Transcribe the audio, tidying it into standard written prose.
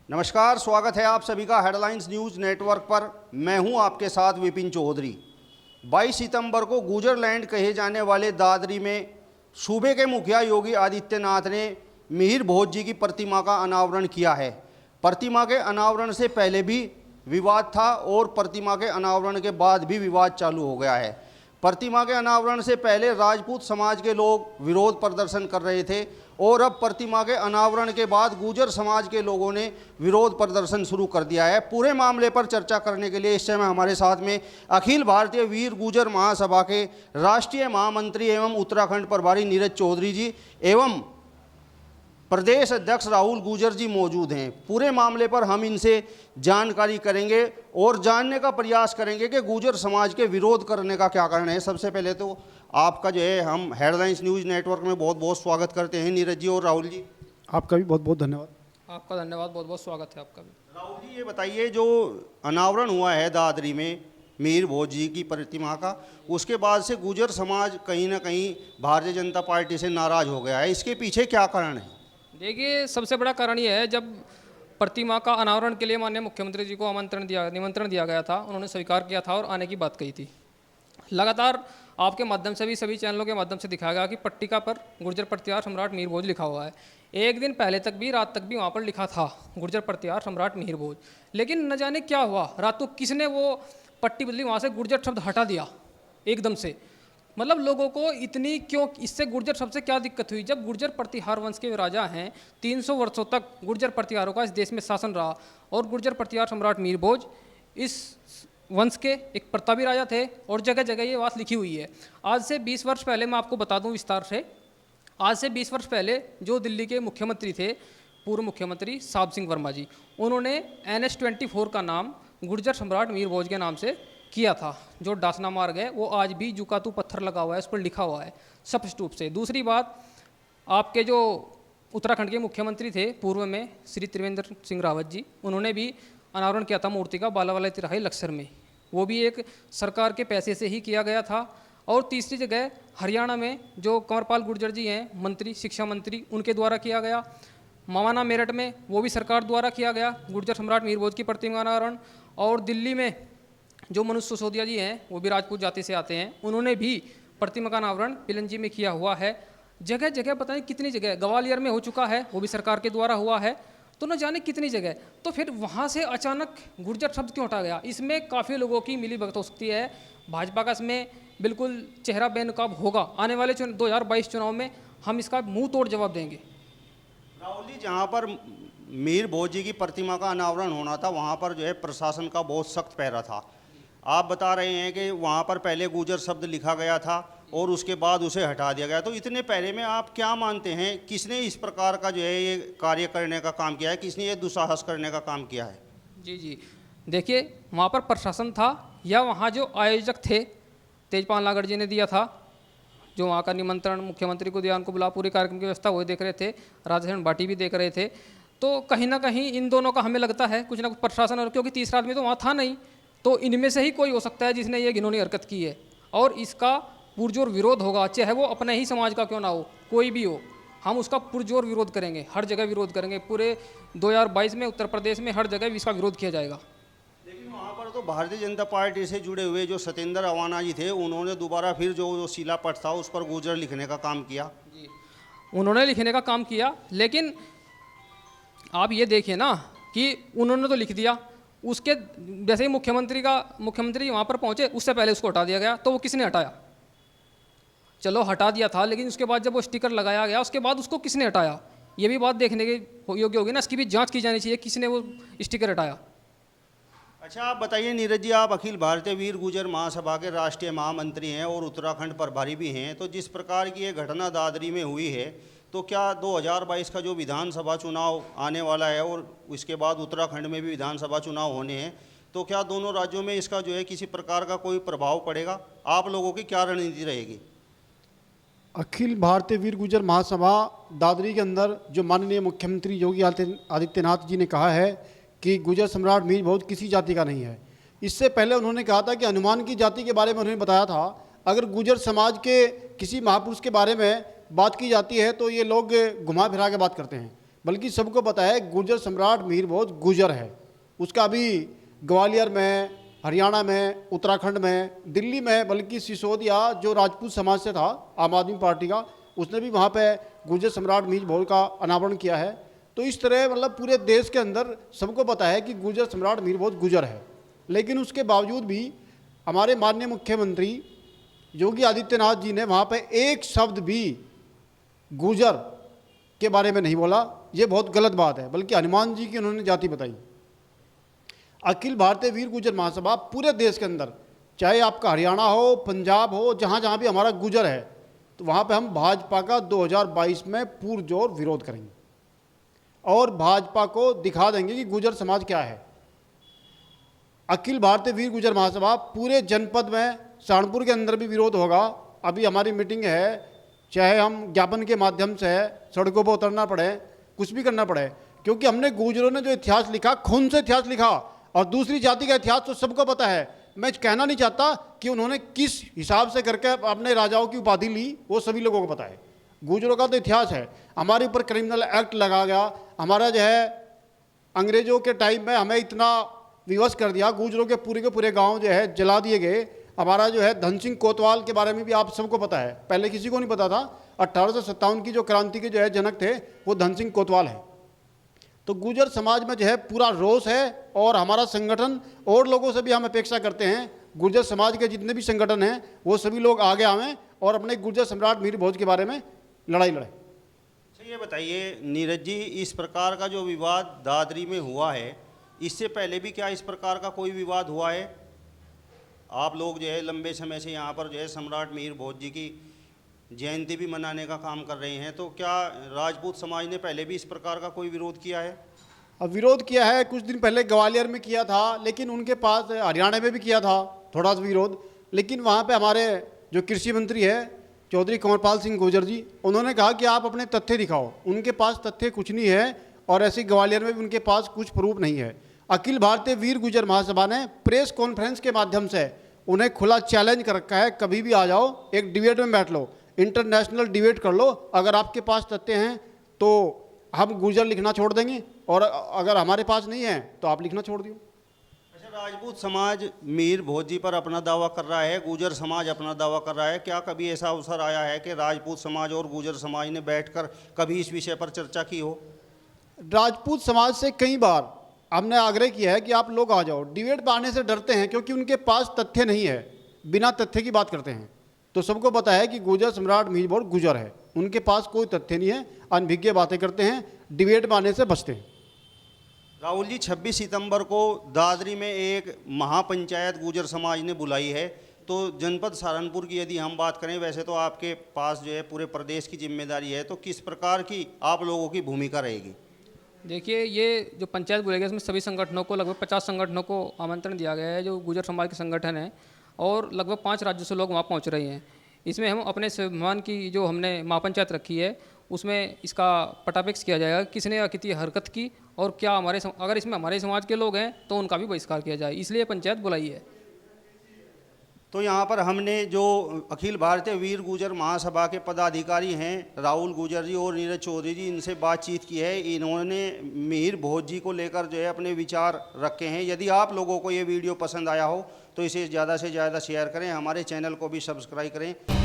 नमस्कार, स्वागत है आप सभी का हेडलाइंस न्यूज़ नेटवर्क पर। मैं हूं आपके साथ विपिन चौधरी। 22 सितंबर को गुजरलैंड कहे जाने वाले दादरी में सूबे के मुखिया योगी आदित्यनाथ ने मिहिर भोज जी की प्रतिमा का अनावरण किया है। प्रतिमा के अनावरण से पहले भी विवाद था और प्रतिमा के अनावरण के बाद भी विवाद चालू हो गया है। प्रतिमा के अनावरण से पहले राजपूत समाज के लोग विरोध प्रदर्शन कर रहे थे और अब प्रतिमा के अनावरण के बाद गुर्जर समाज के लोगों ने विरोध प्रदर्शन शुरू कर दिया है। पूरे मामले पर चर्चा करने के लिए इस समय हमारे साथ में अखिल भारतीय वीर गुर्जर महासभा के राष्ट्रीय महामंत्री एवं उत्तराखंड प्रभारी नीरज चौधरी जी एवं प्रदेश अध्यक्ष राहुल गुर्जर जी मौजूद हैं। पूरे मामले पर हम इनसे जानकारी करेंगे और जानने का प्रयास करेंगे कि गुर्जर समाज के विरोध करने का क्या कारण है। सबसे पहले तो आपका जो है हम हेडलाइंस न्यूज़ नेटवर्क में बहुत बहुत स्वागत करते हैं नीरज जी और राहुल जी। आपका भी बहुत बहुत धन्यवाद। आपका धन्यवाद, बहुत बहुत स्वागत है आपका भी। राहुल जी, ये बताइए, जो अनावरण हुआ है दादरी में मिहिर भोज जी की प्रतिमा का, उसके बाद से गुर्जर समाज कहीं ना कहीं भारतीय जनता पार्टी से नाराज़ हो गया है। इसके पीछे क्या कारण है? देखिए, सबसे बड़ा कारण ये है, जब प्रतिमा का अनावरण के लिए माननीय मुख्यमंत्री जी को निमंत्रण दिया गया था, उन्होंने स्वीकार किया था और आने की बात कही थी। लगातार आपके माध्यम से भी सभी चैनलों के माध्यम से दिखाया गया कि पट्टिका पर गुर्जर प्रतिहार सम्राट मिहिर भोज लिखा हुआ है। एक दिन पहले तक भी, रात तक भी वहाँ पर लिखा था गुर्जर प्रतिहार सम्राट मिहिर भोज। लेकिन न जाने क्या हुआ, रात को किसने वो पट्टी बदली, वहाँ से गुर्जर शब्द हटा दिया एकदम से। मतलब लोगों को इतनी क्यों, इससे गुर्जर शब्द से क्या दिक्कत हुई? जब गुर्जर प्रतिहार वंश के राजा हैं, 300 वर्षों तक गुर्जर प्रतिहारों का इस देश में शासन रहा और गुर्जर प्रतिहार सम्राट मिहिर भोज इस वंश के एक प्रतापी राजा थे और जगह जगह ये बात लिखी हुई है। आज से 20 वर्ष पहले, मैं आपको बता दूं विस्तार से, आज से 20 वर्ष पहले जो दिल्ली के मुख्यमंत्री थे, पूर्व मुख्यमंत्री साहब सिंह वर्मा जी, उन्होंने NH-24 का नाम गुर्जर सम्राट मिहिर भोज के नाम से किया था। जो डासना मार्ग है वो आज भी जुकातू पत्थर लगा हुआ है, उस पर लिखा हुआ है स्पष्ट रूप से। दूसरी बात, आपके जो उत्तराखंड के मुख्यमंत्री थे पूर्व में, श्री त्रिवेंद्र सिंह रावत जी, उन्होंने भी अनावरण किया था मूर्ति का बालावाला तिराही लक्सर में। वो भी एक सरकार के पैसे से ही किया गया था। और तीसरी जगह हरियाणा में जो कंवरपाल गुर्जर जी हैं, मंत्री, शिक्षा मंत्री, उनके द्वारा किया गया। मवाना मेरठ में वो भी सरकार द्वारा किया गया गुर्जर सम्राट मिहिर भोज की प्रतिमा अनावरण। और दिल्ली में जो मनुष्य सिसोदिया जी हैं, वो भी राजपूत जाति से आते हैं, उन्होंने भी प्रतिमा का अनावरण पिलंजी में किया हुआ है। जगह जगह पता नहीं कितनी जगह, ग्वालियर में हो चुका है, वो भी सरकार के द्वारा हुआ है, तो न जाने कितनी जगह। तो फिर वहाँ से अचानक गुर्जर शब्द क्यों हटा गया? इसमें काफ़ी लोगों की मिलीभगत हो सकती है। भाजपा का इसमें बिल्कुल चेहरा बेनकाब होगा। आने वाले 2022 चुनाव में हम इसका मुंह तोड़ जवाब देंगे। राहुल जी, जहाँ पर मिहिर भोज जी की प्रतिमा का अनावरण होना था, वहाँ पर जो है प्रशासन का बहुत सख्त पहरा था। आप बता रहे हैं कि वहाँ पर पहले गुर्जर शब्द लिखा गया था और उसके बाद उसे हटा दिया गया। तो इतने पहले में आप क्या मानते हैं, किसने इस प्रकार का जो है ये कार्य करने का काम किया है, किसने ये दुस्साहस करने का काम किया है? जी, देखिए, वहाँ पर प्रशासन था या वहाँ जो आयोजक थे, तेजपाल नागर जी ने दिया था, जो वहाँ का निमंत्रण मुख्यमंत्री को दिया, उनको बुला, पूरी कार्यक्रम की व्यवस्था वही देख रहे थे, राजस्थान भाटी भी देख रहे थे। तो कहीं ना कहीं इन दोनों का हमें लगता है कुछ ना कुछ प्रशासन, और क्योंकि तीसरा आदमी तो वहाँ था नहीं, तो इनमें से ही कोई हो सकता है जिसने ये घिनौनी हरकत की है। और इसका पुरजोर विरोध होगा, चाहे वो अपने ही समाज का क्यों ना हो, कोई भी हो, हम उसका पुरजोर विरोध करेंगे, हर जगह विरोध करेंगे। पूरे 2022 में उत्तर प्रदेश में हर जगह इसका विरोध किया जाएगा। लेकिन वहाँ पर तो भारतीय जनता पार्टी से जुड़े हुए जो सत्येंद्र अवाना जी थे, उन्होंने दोबारा फिर जो शिलापट था उस पर गुर्जर लिखने का काम किया। जी, उन्होंने लिखने का काम किया, लेकिन आप ये देखिए ना कि उन्होंने तो लिख दिया, उसके जैसे ही मुख्यमंत्री वहाँ पर पहुँचे, उससे पहले उसको हटा दिया गया। तो वो किसने हटाया? चलो हटा दिया था, लेकिन उसके बाद जब वो स्टिकर लगाया गया, उसके बाद उसको किसने हटाया? ये भी बात देखने के योग्य होगी ना, इसकी भी जांच की जानी चाहिए, किसने वो स्टिकर हटाया। अच्छा, आप बताइए नीरज जी, आप अखिल भारतीय वीर गुर्जर महासभा के राष्ट्रीय महामंत्री हैं और उत्तराखंड प्रभारी भी हैं। तो जिस प्रकार की ये घटना दादरी में हुई है, तो क्या 2022 का जो विधानसभा चुनाव आने वाला है और उसके बाद उत्तराखंड में भी विधानसभा चुनाव होने हैं, तो क्या दोनों राज्यों में इसका जो है किसी प्रकार का कोई प्रभाव पड़ेगा? आप लोगों की क्या रणनीति रहेगी? अखिल भारतीय वीर गुर्जर महासभा दादरी के अंदर जो माननीय मुख्यमंत्री योगी आदित्यनाथ जी ने कहा है कि गुर्जर सम्राट मिहिर भोज किसी जाति का नहीं है। इससे पहले उन्होंने कहा था कि हनुमान की जाति के बारे में उन्होंने बताया था, अगर गुर्जर समाज के किसी महापुरुष के बारे में बात की जाती है तो ये लोग घुमा फिरा के बात करते हैं। बल्कि सबको पता है गुर्जर सम्राट मीर भोज गुर्जर है। उसका अभी ग्वालियर में, हरियाणा में, उत्तराखंड में, दिल्ली में, बल्कि सिसोदिया जो राजपूत समाज से था, आम आदमी पार्टी का, उसने भी वहाँ पे गुर्जर सम्राट मीर भोज का अनावरण किया है। तो इस तरह मतलब पूरे देश के अंदर सबको पता है कि गुर्जर सम्राट मीर भोज गुर्जर है। लेकिन उसके बावजूद भी हमारे माननीय मुख्यमंत्री योगी आदित्यनाथ जी ने वहाँ पे एक शब्द भी गुर्जर के बारे में नहीं बोला। ये बहुत गलत बात है। बल्कि हनुमान जी की उन्होंने जाति बताई। अखिल भारतीय वीर गुर्जर महासभा पूरे देश के अंदर, चाहे आपका हरियाणा हो, पंजाब हो, जहाँ जहाँ भी हमारा गुर्जर है, तो वहाँ पे हम भाजपा का 2022 में पुरजोर विरोध करेंगे और भाजपा को दिखा देंगे कि गुर्जर समाज क्या है। अखिल भारतीय वीर गुर्जर महासभा पूरे जनपद में, सहारनपुर के अंदर भी विरोध होगा। अभी हमारी मीटिंग है, चाहे हम ज्ञापन के माध्यम से सड़कों पर उतरना पड़े, कुछ भी करना पड़े, क्योंकि हमने गुर्जरों ने जो इतिहास लिखा, खून से इतिहास लिखा। और दूसरी जाति का इतिहास तो सबको पता है। मैं कहना नहीं चाहता कि उन्होंने किस हिसाब से करके अपने राजाओं की उपाधि ली, वो सभी लोगों को पता है। गुर्जरों का तो इतिहास है। हमारे ऊपर क्रिमिनल एक्ट लगा गया, हमारा जो है अंग्रेजों के टाइम में हमें इतना विवश कर दिया, गुर्जरों के पूरे गांव जो है जला दिए गए। हमारा जो है धन सिंह कोतवाल के बारे में भी आप सबको पता है, पहले किसी को नहीं पता था। 1857 की जो क्रांति के जो है जनक थे वो धन सिंह कोतवाल है। तो गुर्जर समाज में जो है पूरा रोष है और हमारा संगठन और लोगों से भी हम अपेक्षा करते हैं, गुर्जर समाज के जितने भी संगठन हैं वो सभी लोग आगे आवें और अपने गुर्जर सम्राट मीर भोज के बारे में लड़ाई लड़ें। अच्छा, ये बताइए नीरज जी, इस प्रकार का जो विवाद दादरी में हुआ है, इससे पहले भी क्या इस प्रकार का कोई विवाद हुआ है? आप लोग जो है लंबे समय से यहाँ पर जो है सम्राट मीर भोज जी की जयंती भी मनाने का काम कर रहे हैं, तो क्या राजपूत समाज ने पहले भी इस प्रकार का कोई विरोध किया है? अब विरोध किया है, कुछ दिन पहले ग्वालियर में किया था, लेकिन उनके पास हरियाणा में भी किया था थोड़ा सा विरोध। लेकिन वहाँ पे हमारे जो कृषि मंत्री है चौधरी कंवरपाल सिंह गुर्जर जी, उन्होंने कहा कि आप अपने तथ्य दिखाओ। उनके पास तथ्य कुछ नहीं है और ऐसे ग्वालियर में भी उनके पास कुछ प्रूफ नहीं है। अखिल भारतीय वीर गुर्जर महासभा ने प्रेस कॉन्फ्रेंस के माध्यम से उन्हें खुला चैलेंज कर रखा है, कभी भी आ जाओ, एक डिबेट में बैठ लो, इंटरनेशनल डिबेट कर लो। अगर आपके पास तथ्य हैं तो हम गुर्जर लिखना छोड़ देंगे और अगर हमारे पास नहीं है तो आप लिखना छोड़ दियो। अच्छा, राजपूत समाज मीर भोज जी पर अपना दावा कर रहा है, गुर्जर समाज अपना दावा कर रहा है। क्या कभी ऐसा अवसर आया है कि राजपूत समाज और गुर्जर समाज ने बैठकर कभी इस विषय पर चर्चा की हो? राजपूत समाज से कई बार हमने आग्रह किया है कि आप लोग आ जाओ। डिबेट में आने से डरते हैं क्योंकि उनके पास तथ्य नहीं है, बिना तथ्य की बात करते हैं। तो सबको पता है कि गुर्जर सम्राट मीर भोज गुर्जर है, उनके पास कोई तथ्य नहीं है, अनभिज्ञ बातें करते हैं, डिबेट में आने से बचते हैं। राहुल जी, 26 सितंबर को दादरी में एक महापंचायत गुर्जर समाज ने बुलाई है, तो जनपद सहारनपुर की यदि हम बात करें, वैसे तो आपके पास जो है पूरे प्रदेश की जिम्मेदारी है, तो किस प्रकार की आप लोगों की भूमिका रहेगी? देखिए, ये जो पंचायत बुलाई गई इसमें सभी संगठनों को, लगभग 50 संगठनों को आमंत्रण दिया गया है जो गुर्जर समाज के संगठन हैं, और लगभग 5 राज्यों से लोग वहाँ पहुँच रहे हैं। इसमें हम अपने स्वाभिमान की जो हमने महापंचायत रखी है उसमें इसका पटापेक्ष किया जाएगा, किसने कितनी हरकत की और क्या अगर इसमें हमारे समाज के लोग हैं तो उनका भी बहिष्कार किया जाए, इसलिए पंचायत बुलाई है। तो यहाँ पर हमने जो अखिल भारतीय वीर गुर्जर महासभा के पदाधिकारी हैं राहुल गुर्जर जी और नीरज चौधरी जी, इनसे बातचीत की है। इन्होंने मीर भोज जी को लेकर जो है अपने विचार रखे हैं। यदि आप लोगों को ये वीडियो पसंद आया हो तो इसे ज़्यादा से ज़्यादा शेयर करें, हमारे चैनल को भी सब्सक्राइब करें।